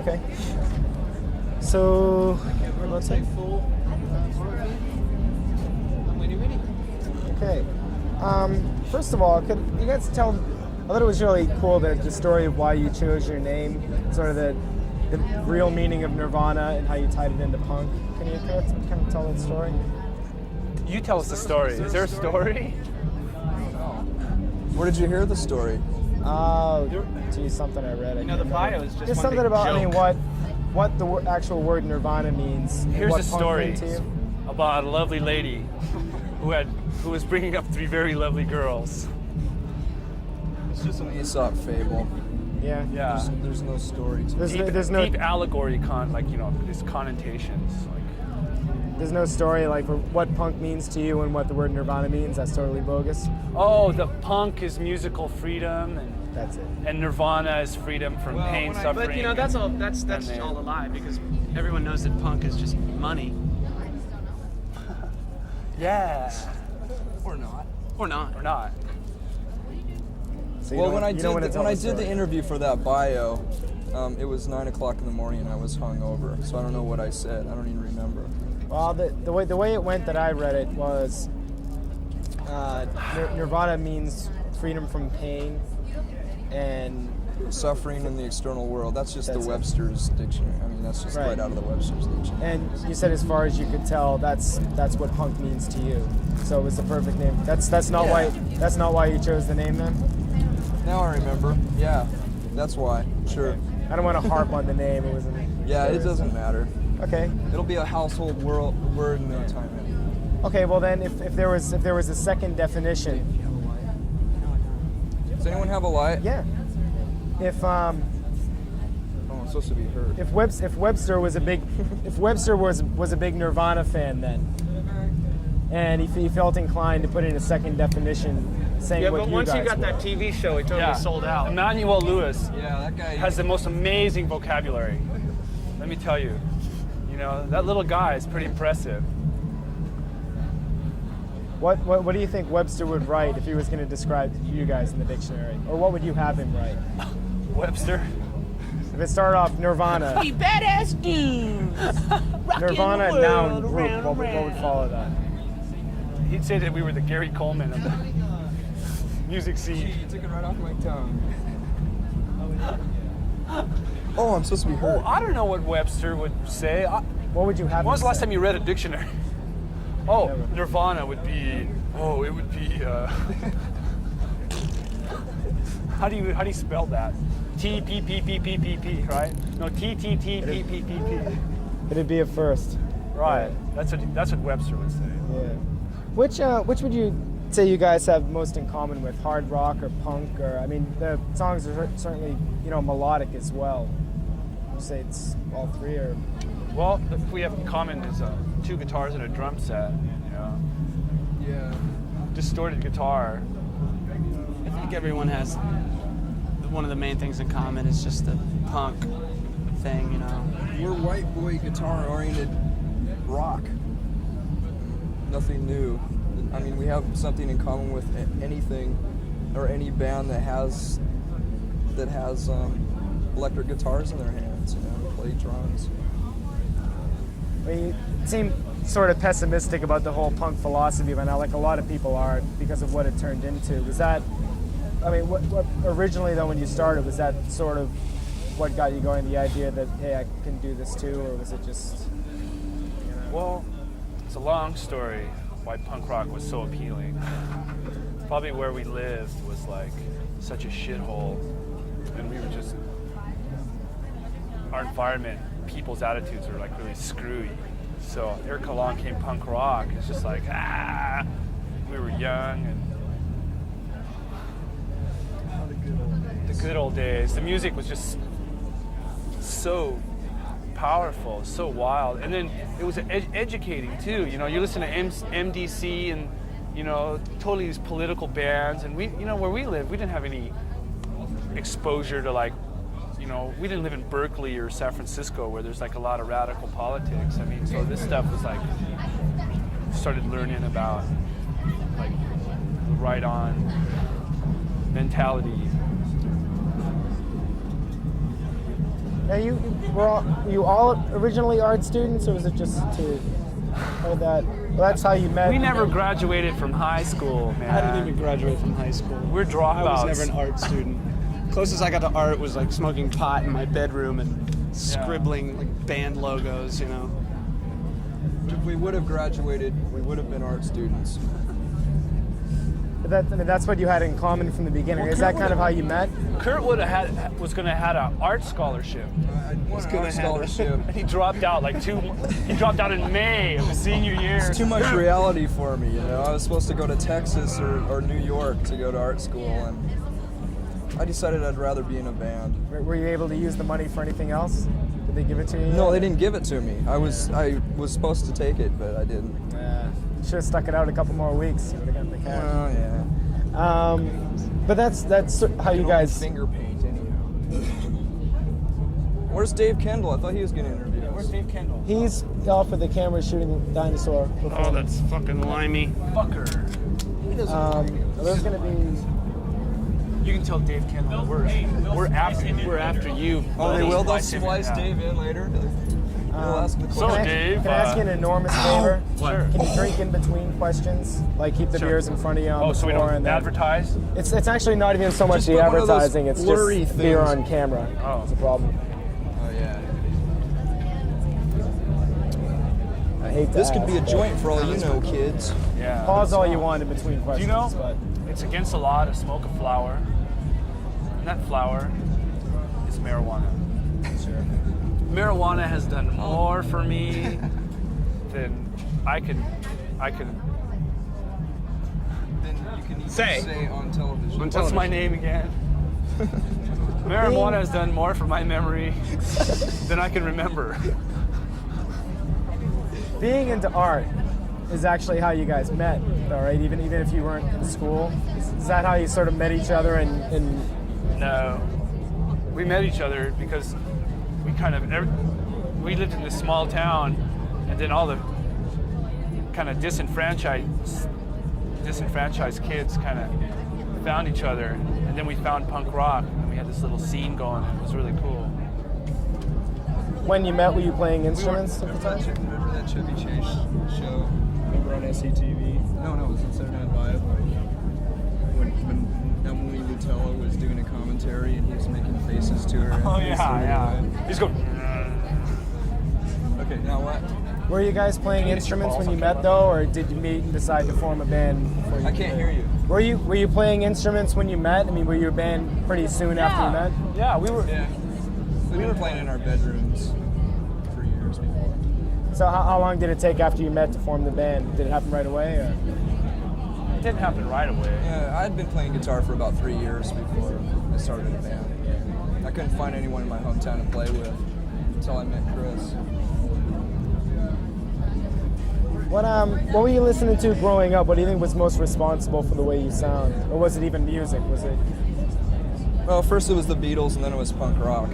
Okay. So, what's it? When you're ready. Okay. First of all, could you guys tell? I thought it was really cool the story of why you chose your name, sort of the real meaning of Nirvana and how you tied it into punk. Can you kind of tell that story? You tell us the story. Is there a story? Where did you hear the story? Oh, geez, something I read. You know, the bio is just There's one something big about, joke. I mean, what the actual word Nirvana means. Here's what a punk story meant to you. about a lovely lady who was bringing up 3 very lovely girls. It's just an Aesop fable. Yeah. Yeah. There's no story to it. There's no deep allegory these connotations. there's no story like for what punk means to you and what the word Nirvana means. That's totally bogus. Oh, the punk is musical freedom, and That's it. Nirvana is freedom from pain, suffering. But you know, that's all a lie because everyone knows that punk is just money. Yeah. Or not. Or not. Or not. So you Well, don't- when I you did don't wanna tell when I the did the story. interview for that bio, it was 9 o'clock in the morning and I was hungover, so I don't know what I said. I don't even remember. Well, the way it went that I read it was Nirvana means freedom from pain, and Suffering in the external world. That's just That's the it. Webster's dictionary. I mean, that's just Right. right out of the Webster's dictionary. and you said as far as you could tell, that's what punk means to you. So it was the perfect name. That's not why you chose the name then. Now I remember. Yeah, that's why. Sure. I don't want to harp on the name. It wasn't. Yeah, it doesn't matter. Okay. It'll be a household word in no time anyway. Okay. Well then, if there was a second definition, Does anyone have a light? yeah. If Oh, it's supposed to be heard. if Webster was a big was a big Nirvana fan then, and he felt inclined to put in a second definition saying Yeah, what but you once guys you got that were. TV show, it totally sold out. Emmanuel Lewis Yeah, that guy. has the most amazing vocabulary. Let me tell you. You know, that little guy is pretty impressive. What do you think Webster would write if he was going to describe you guys in the dictionary, or what would you have him write? Webster. If it started off Nirvana, We badass dudes. Rocking Nirvana the noun world group, around, what would around. follow that? He'd say that we were the Gary Coleman of the music You scene. took it right off my tongue. Oh, I'm supposed to be Oh, heard. I don't know what Webster would say. What would you have? When was him the last say? time you read a dictionary? Oh, Never. Nirvana would be. Oh, it would be. How do you spell that? T P P P P P P, right? No, T T T P P P P. It'd be a first. Right. That's what Webster would say. Yeah. Which would you say you guys have most in common with hard rock or punk? Or I mean, the songs are certainly melodic as well. Would you say it's all three, or Well, if we have in common is 2 guitars and a drum set. You know, Yeah. distorted guitar. I think everyone has one of the main things in common is just the punk thing, you know. We're white boy guitar oriented rock. Nothing new. I mean, we have something in common with anything or any band that has electric guitars in their hands, play drums. I mean, you seem sort of pessimistic about the whole punk philosophy by now, like a lot of people are, because of what it turned into. Was that? I mean, what originally though when you started, was that sort of what got you going? The idea that hey, I can do this too, or was it just? Well, it's a long story why punk rock was so appealing. Probably where we lived was like such a shithole, and we were just our environment, people's attitudes were like really screwy. So here along came punk rock. It's just like we were young and the good old days. The music was just so powerful, so wild, and then it was educating too. You know, you listen to MDC and totally these political bands, and we, where we live, we didn't have any exposure to we didn't live in Berkeley or San Francisco where there's like a lot of radical politics. I mean, so this stuff was like started learning about like the right-on mentality. Now were you all originally art students, or was it just two? Or that? Well, that's how you met. We never graduated from high school, man. I didn't even graduate from high school. We're dropouts. I was never an art student. Closest I got to art was like smoking pot in my bedroom and scribbling like band logos, you know. If we would have graduated, we would have been art students. But that's what you had in common from the beginning. Is that kind of how you met? Kurt was going to had an art scholarship. I won an art scholarship. And he dropped out he dropped out in May of his senior year. It's too much reality for me, you know. I was supposed to go to Texas or New York to go to art school, and I decided I'd rather be in a band. Were you able to use the money for anything else? Did they give it to you? No, they didn't give it to me. I was supposed to take it, but I didn't. You should have stuck it out a couple more weeks. You would have gotten the cash. Oh yeah. But that's how you guys. Finger paint anyhow. Where's Dave Kendall? I thought he was getting interviewed. Where's Dave Kendall? He's off with the camera shooting a dinosaur. Oh, that's fucking limey. Fucker. There's gonna be. You can tell Dave Kendall we're after you. Oh, they will. They'll Splice splice Dave in later. They'll ask the So question. Dave, Can I ask you an enormous favor? Sure. Can you drink in between questions? Like keep the beers in front of you on the so we floor don't and then. advertise? It's actually not even so much Just the put one of those advertising. It's blurry just beer things. on camera. Oh. It's a problem. Oh yeah. I hate that. This could be a joint for all you know, kids. Yeah. Pause all you want in between questions. Do you know? But It's against the law to smoke a flower, and that flower is marijuana. sure. Marijuana has done more for me than I can. Then you can even Say. say on television. What's my name again? Marijuana has done more for my memory than I can remember. Being into art is actually how you guys met, though, right? Even if you weren't in school, is that how you sort of met each other? And No, we met each other because we lived in this small town, and then all the kind of disenfranchised kids kind of found each other, and then we found punk rock, and we had this little scene going. It was really cool. when you met, were you playing instruments at the time? Remember that Chevy Chase show? Remember on SCTV? No, it was on Saturday Night Live. When Emily Lutella was doing a commentary and he was making faces to her. Oh yeah. He's going. Okay, now what? Were you guys playing instruments when you met, though, or did you meet and decide to form a band before you I can't hear you. Were you playing instruments when you met? I mean, were you a band pretty soon after you met? Yeah, we were. Yeah. We were playing in our bedrooms for years before. So how long did it take after you met to form the band? Did it happen right away? Or? It didn't happen right away. Yeah, I'd been playing guitar for about 3 years before I started a band. I couldn't find anyone in my hometown to play with until I met Chris. What were you listening to growing up? What do you think was most responsible for the way you sound? Or was it even music? Was it? Well, first it was the Beatles and then it was punk rock.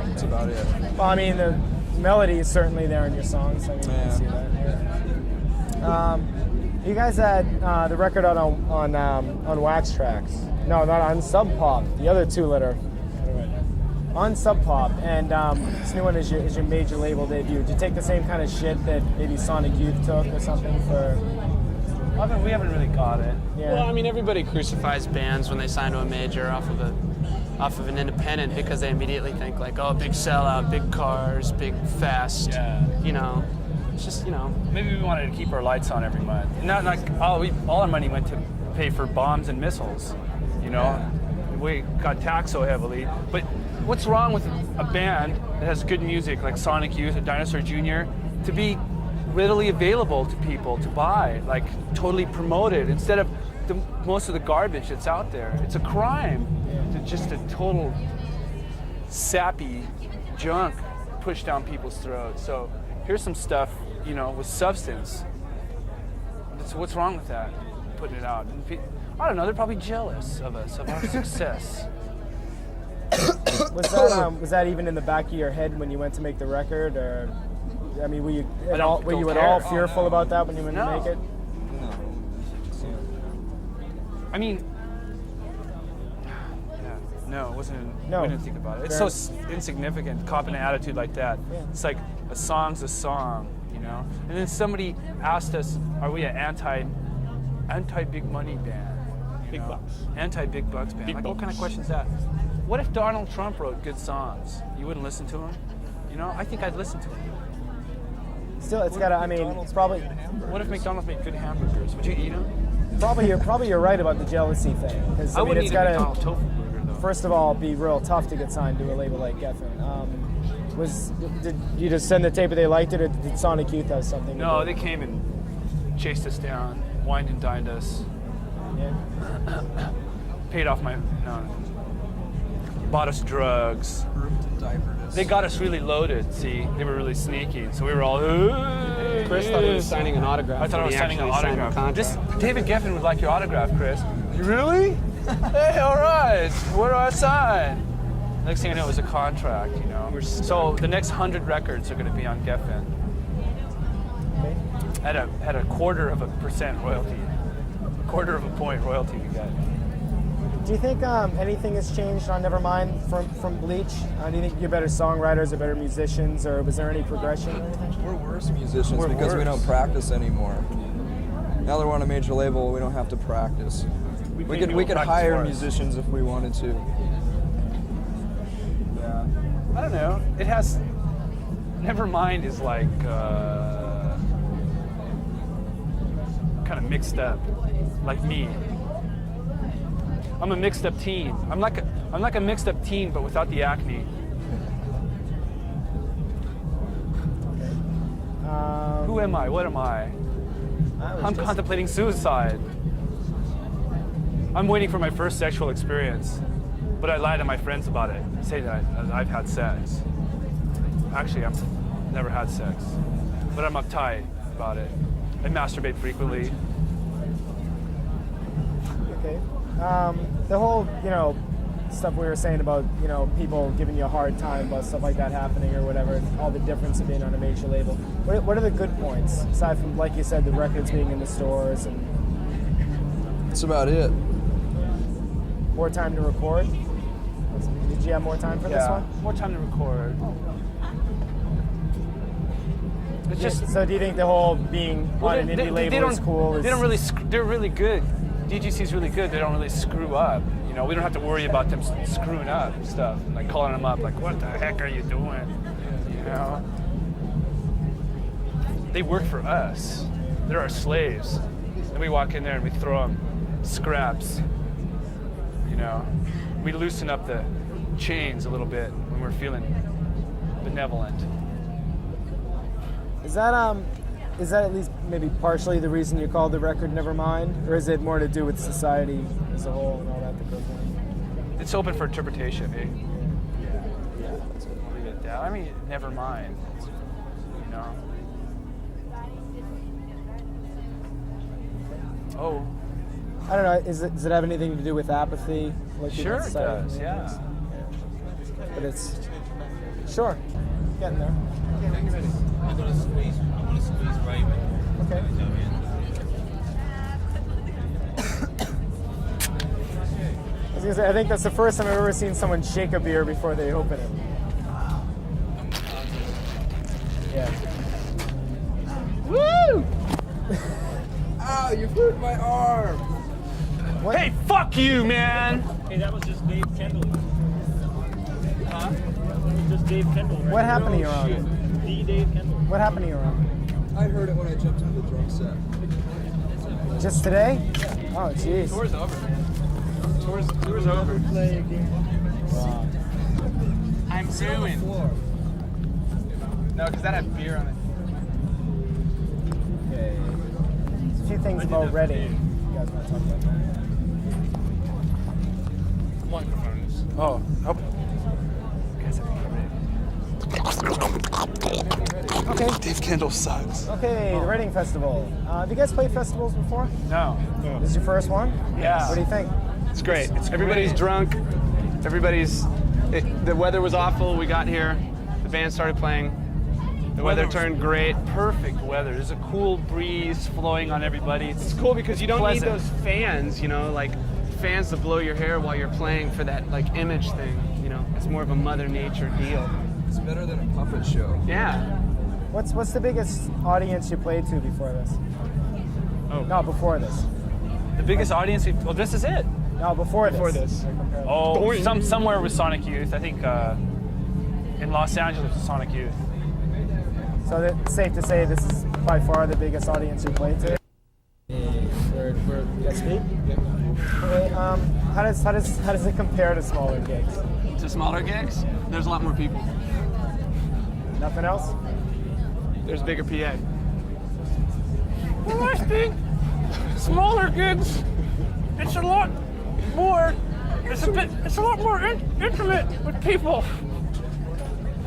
That's about it. Well, I mean, the melody is certainly there in your songs. I mean, you can see that. Yeah. You guys had the record out on Wax Tracks. No, not on Sub Pop. The other two-letter. On Sub Pop, and this new one is your major label debut. Did you take the same kind of shit that maybe Sonic Youth took or something for? We haven't really got it. Yeah. Well, I mean, everybody crucifies bands when they sign to a major off of an independent because they immediately think like, oh, big sellout, big cars, big fast. Yeah. You know, it's just, you know. Maybe we wanted to keep our lights on every month. Not like all our money went to pay for bombs and missiles. You know, we got taxed so heavily. But what's wrong with a band that has good music like Sonic Youth or Dinosaur Jr. to be readily available to people to buy, like totally promoted instead of most of the garbage that's out there? It's a crime to just a total sappy junk pushed down people's throats. So here's some stuff, you know, with substance. So what's wrong with that? Putting it out. And I don't know, they're probably jealous of us, of our success. Was that even in the back of your head when you went to make the record, or I mean, were you at all care. fearful about that when you went to make it? No. I mean, yeah, No, it wasn't. No. We didn't think about it. It's so insignificant. Cop an attitude like that. Yeah. It's like a song's a song, you know. And then somebody asked us, "Are we an anti big money band? You know? Anti big bucks band? Like, what kind of question is that? What if Donald Trump wrote good songs? You wouldn't listen to him? You know, I think I'd listen to him. Still, it's got to. I mean, it's probably. What if McDonald's made good hamburgers? Would you eat them? Probably you're right about the jealousy thing, because I I mean wouldn't it's eat got a McDonald's to tofu burger though. first of all be real tough to get signed to a label like Geffen. Did you just send the tape and they liked it, or did Sonic Youth have something? to No, do? they came and chased us down, wined and dined us, Yeah. paid off bought us drugs. Groomed and diapered us. They got us really loaded, see? They were really sneaky. So we were all, Chris thought he was signing an autograph. I thought I when was he signing an actually signed a autograph. contract. Just David Geffen would like your autograph, Chris. You really? Hey, all right. Where do I sign? Next thing I know, it was a contract, you know. So the next 100 records are going to be on Geffen. Okay. At a 0.25% royalty. 1/4 point royalty we get. Do you think anything has changed on Nevermind from Bleach? Do you think you're better songwriters or better musicians, or was there any progression or anything? We're worse musicians We're because we worse. don't practice anymore. Now that we're on a major label, we don't have to practice. We pay could people to practice hire for us. musicians if we wanted to. Yeah. I don't know. It has. Nevermind is like kind of mixed up, like me. I'm a mixed up teen. I'm like a mixed up teen, but without the acne. Who am I? What am I? I'm contemplating suicide. I'm waiting for my first sexual experience, but I lie to my friends about it. Say that I've had sex. Actually, I've never had sex, but I'm uptight about it. I masturbate frequently. Okay. The whole, stuff we were saying about, people giving you a hard time about stuff like that happening or whatever, and all the difference of being on a major label. What are the good points, aside from, like you said, the records being in the stores and That's about it. more time to record? Did you have more time for this one? More time to record. It's just. So do you think the whole being on an indie label is cool? They don't really. They're really good. DGC's really good. They don't really screw up. We don't have to worry about them screwing up and stuff. Like calling them up, like, what the heck are you doing? They work for us. They're our slaves. And we walk in there and we throw them scraps. We loosen up the chains a little bit when we're feeling benevolent. Is that at least maybe partially the reason you called the record Nevermind? Or is it more to do with society as a whole and all that goes on? It's open for interpretation, eh? Yeah. Leave it down. I mean, never mind. Oh, I don't know, does it have anything to do with apathy? Like sure it society? does, yeah. But it's, sure, getting there. I'm gonna squeeze Raven. Okay. I was gonna say, I think that's the first time I've ever seen someone shake a beer before they open it. Yeah. Woo! Ow, you hurt my arm! What? Hey, fuck you, man! Hey, that was just Dave Kendall. Huh? That was just Dave Kendall. Right? What happened to your arm? The Dave Kendall. What happened to your arm? I heard it when I jumped into the drum set. Just today? Oh, jeez. Tour's over. Tour's over. Wow. I'm doing. No, because that had beer on it. Okay. There's a few things about Reading. You guys want to talk about that? Microphones. Oh, nope. Okay. Dave Kendall sucks. Okay, the Reading Festival. Have you guys played festivals before? No. This is your first one? Yeah. What do you think? It's great. Everybody's great. drunk. The weather was awful. We got here. The band started playing. The weather turned great. Perfect weather. There's a cool breeze flowing on everybody. It's cool because you don't pleasant. need those fans, like fans to blow your hair while you're playing for that like image thing. You know, it's more of a Mother Nature deal. It's better than a puppet show. Yeah. What's the biggest audience you played to before this? Oh. No, before this. The biggest audience. Well, this is it. No, before this. Oh, somewhere with Sonic Youth. I think in Los Angeles with Sonic Youth. So it's safe to say this is by far the biggest audience you played to. For SP? Okay, how does it compare to smaller gigs? To smaller gigs, there's a lot more people. Nothing else? There's bigger PA. Well, I think smaller gigs, it's a lot more. It's a lot more intimate with people.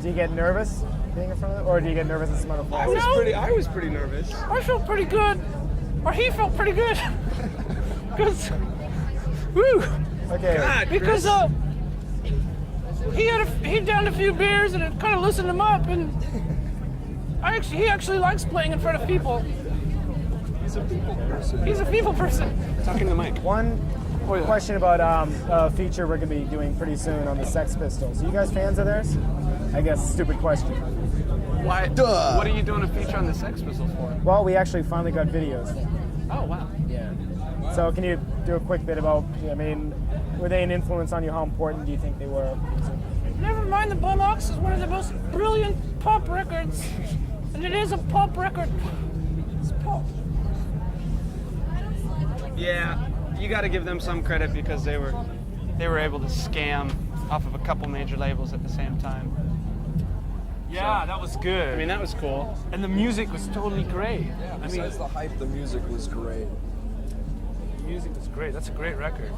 Do you get nervous being in front of them, or do you get nervous at some other places? I was pretty nervous. I felt pretty good, or he felt pretty good, because, woo. Okay. God, because he downed a few beers and it kind of loosened him up, and he actually likes playing in front of people. He's a people person. He's a people person. Talking to the mic. One question about a feature we're going to be doing pretty soon on the Sex Pistols. Are you guys fans of theirs? I guess stupid question. Why? Duh. What are you doing a feature on the Sex Pistols for? Well, we actually finally got videos. Oh wow. Yeah. So can you do a quick bit about? I mean, were they an influence on you? How important do you think they were? Never mind, the Bullocks is one of the most brilliant pop records, and it is a pop record. It's pop. Yeah, you got to give them some credit because they were able to scam off of a couple major labels at the same time. Yeah, that was good. I mean, that was cool. And the music was totally great. Yeah, besides the hype, the music was great. The music was great. That's a great record.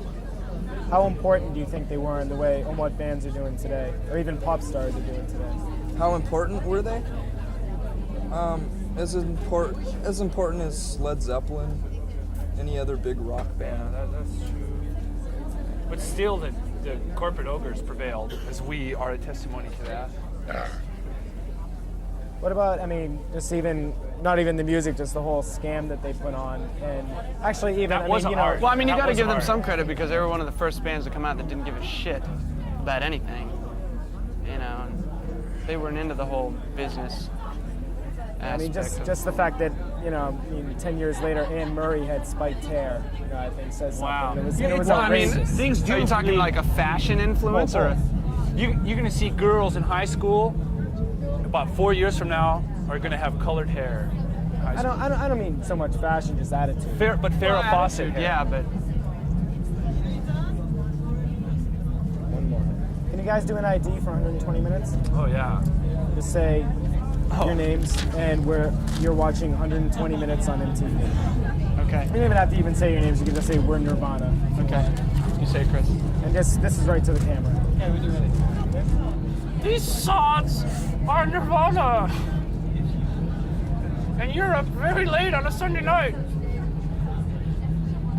How important do you think they were in the way on what bands are doing today, or even pop stars are doing today? How important were they? As important as Led Zeppelin, any other big rock band. Yeah, that's true. But still, the corporate ogres prevailed, as we are a testimony to that. What about, I mean, just even, not even the music, just the whole scam that they put on, and actually even, That wasn't art. Well, I mean, you That got to was give them art. some credit because they were one of the first bands to come out that didn't give a shit about anything. You know, and they weren't into the whole business I mean, aspect of- just the fact that, you know, I mean, 10 years later, Anne Murray had spiked hair, you know, I think says something. Wow. It was Well, I mean, outrageous. things do. Are you talking bleed. like a fashion influence or? You're going to see girls in high school about 4 years from now are going to have colored hair. in high school. I don't mean so much fashion, just attitude. But Farrah Fawcett hair. Yeah, but One more. Can you guys do an ID for 120 minutes? Oh yeah. Just say your names and where you're watching 120 minutes on MTV. okay, You don't even have to even say your names. You can just say we're Nirvana. okay. You say, Chris. And this is right to the camera. These sods are Nirvana. And you're up very late on a Sunday night.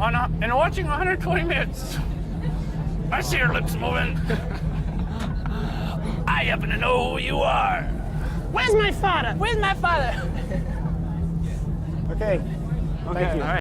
And watching 120 minutes. I see your lips moving. I happen to know who you are. Where's my father? Where's my father? Okay. Thank you. All right.